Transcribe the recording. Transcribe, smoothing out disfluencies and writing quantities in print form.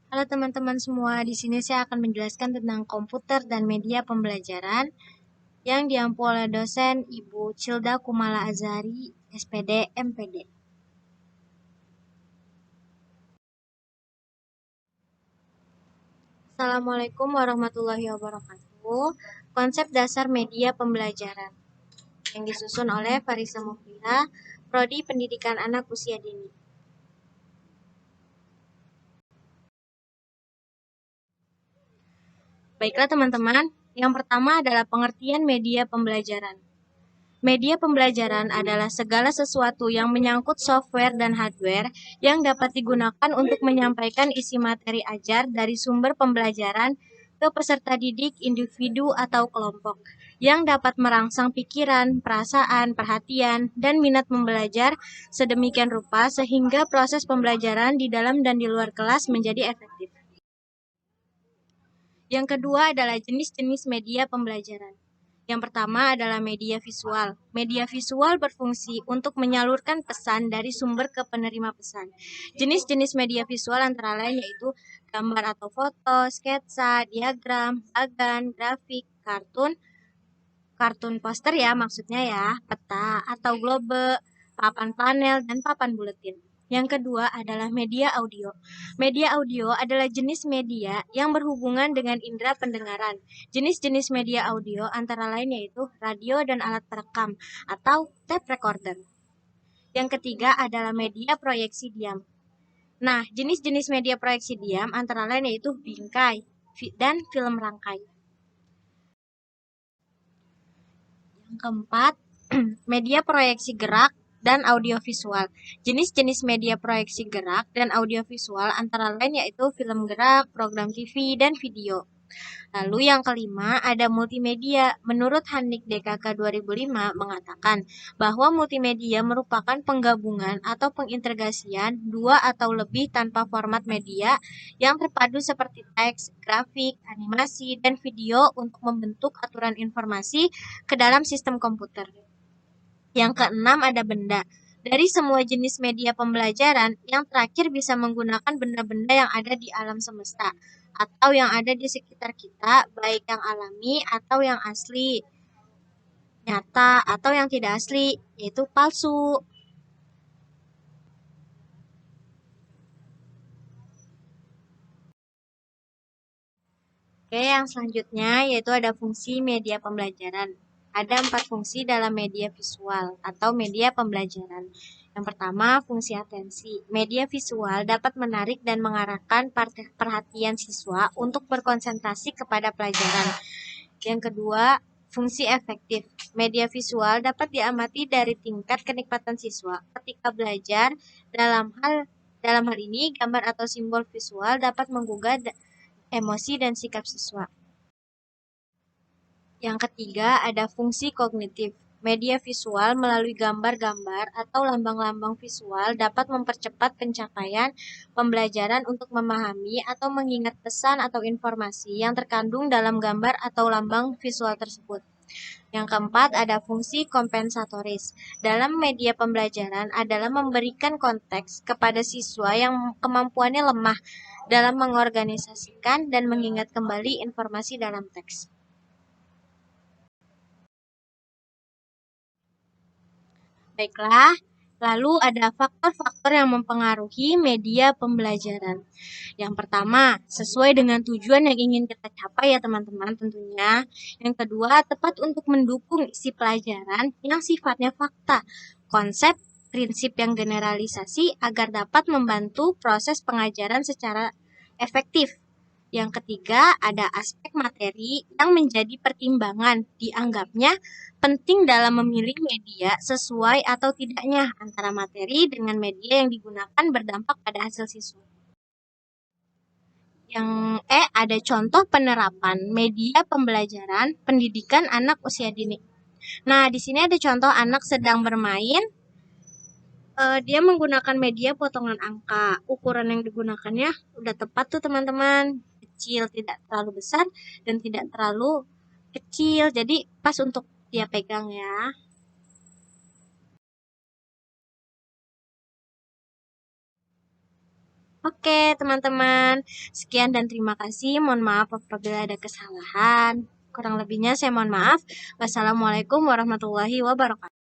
Halo teman-teman semua, di sini saya akan menjelaskan tentang komputer dan media pembelajaran yang diampu oleh dosen Ibu Cilda Kumala Azhari, SPD, MPD. Assalamualaikum warahmatullahi wabarakatuh. Konsep dasar media pembelajaran yang disusun oleh Farisa Mufliha, Prodi Pendidikan Anak Usia Dini. Baiklah teman-teman, yang pertama adalah pengertian media pembelajaran. Media pembelajaran adalah segala sesuatu yang menyangkut software dan hardware yang dapat digunakan untuk menyampaikan isi materi ajar dari sumber pembelajaran ke peserta didik, individu, atau kelompok, yang dapat merangsang pikiran, perasaan, perhatian, dan minat membelajar sedemikian rupa sehingga proses pembelajaran di dalam dan di luar kelas menjadi efektif. Yang kedua adalah jenis-jenis media pembelajaran. Yang pertama adalah media visual. Media visual berfungsi untuk menyalurkan pesan dari sumber ke penerima pesan. Jenis-jenis media visual antara lain yaitu gambar atau foto, sketsa, diagram, bagan, grafik, kartun poster ya maksudnya ya, peta atau globe, papan panel, dan papan buletin. Yang kedua adalah media audio. Media audio adalah jenis media yang berhubungan dengan indera pendengaran. Jenis-jenis media audio antara lain yaitu radio dan alat perekam atau tape recorder. Yang ketiga adalah media proyeksi diam. Nah, jenis-jenis media proyeksi diam antara lain yaitu bingkai dan film rangkai. Yang keempat, media proyeksi gerak dan audiovisual. Jenis-jenis media proyeksi gerak dan audiovisual antara lain yaitu film gerak, program TV, dan video. Lalu yang kelima ada multimedia. Menurut Handik DKK 2005 mengatakan bahwa multimedia merupakan penggabungan atau pengintegrasian dua atau lebih tanpa format media yang terpadu seperti teks, grafik, animasi, dan video untuk membentuk aturan informasi ke dalam sistem komputer. Yang keenam ada benda. Dari semua jenis media pembelajaran, yang terakhir bisa menggunakan benda-benda yang ada di alam semesta atau yang ada di sekitar kita, baik yang alami atau yang asli, nyata atau yang tidak asli, yaitu palsu. Oke, yang selanjutnya yaitu ada fungsi media pembelajaran. Ada 4 fungsi dalam media visual atau media pembelajaran. Yang pertama, fungsi atensi. Media visual dapat menarik dan mengarahkan perhatian siswa untuk berkonsentrasi kepada pelajaran. Yang kedua, fungsi efektif. Media visual dapat diamati dari tingkat kenikmatan siswa ketika belajar. Dalam hal ini, gambar atau simbol visual dapat menggugah emosi dan sikap siswa. Yang ketiga, ada fungsi kognitif. Media visual melalui gambar-gambar atau lambang-lambang visual dapat mempercepat pencapaian pembelajaran untuk memahami atau mengingat pesan atau informasi yang terkandung dalam gambar atau lambang visual tersebut. Yang keempat, ada fungsi kompensatoris. Dalam media pembelajaran adalah memberikan konteks kepada siswa yang kemampuannya lemah dalam mengorganisasikan dan mengingat kembali informasi dalam teks. Baiklah, lalu ada faktor-faktor yang mempengaruhi media pembelajaran. Yang pertama, sesuai dengan tujuan yang ingin kita capai ya teman-teman tentunya. Yang kedua, tepat untuk mendukung isi pelajaran yang sifatnya fakta, konsep, prinsip yang generalisasi agar dapat membantu proses pengajaran secara efektif. Yang ketiga, ada aspek materi yang menjadi pertimbangan. Dianggapnya penting dalam memilih media sesuai atau tidaknya antara materi dengan media yang digunakan berdampak pada hasil siswa. Yang ada contoh penerapan media pembelajaran pendidikan anak usia dini. Nah, di sini ada contoh anak sedang bermain. Dia menggunakan media potongan angka. Ukuran yang digunakannya udah tepat tuh teman-teman. Kecil, tidak terlalu besar dan tidak terlalu kecil. Jadi pas untuk dia pegang ya. Oke, teman-teman. Sekian dan terima kasih. Mohon maaf apabila ada kesalahan. Kurang lebihnya saya mohon maaf. Wassalamualaikum warahmatullahi wabarakatuh.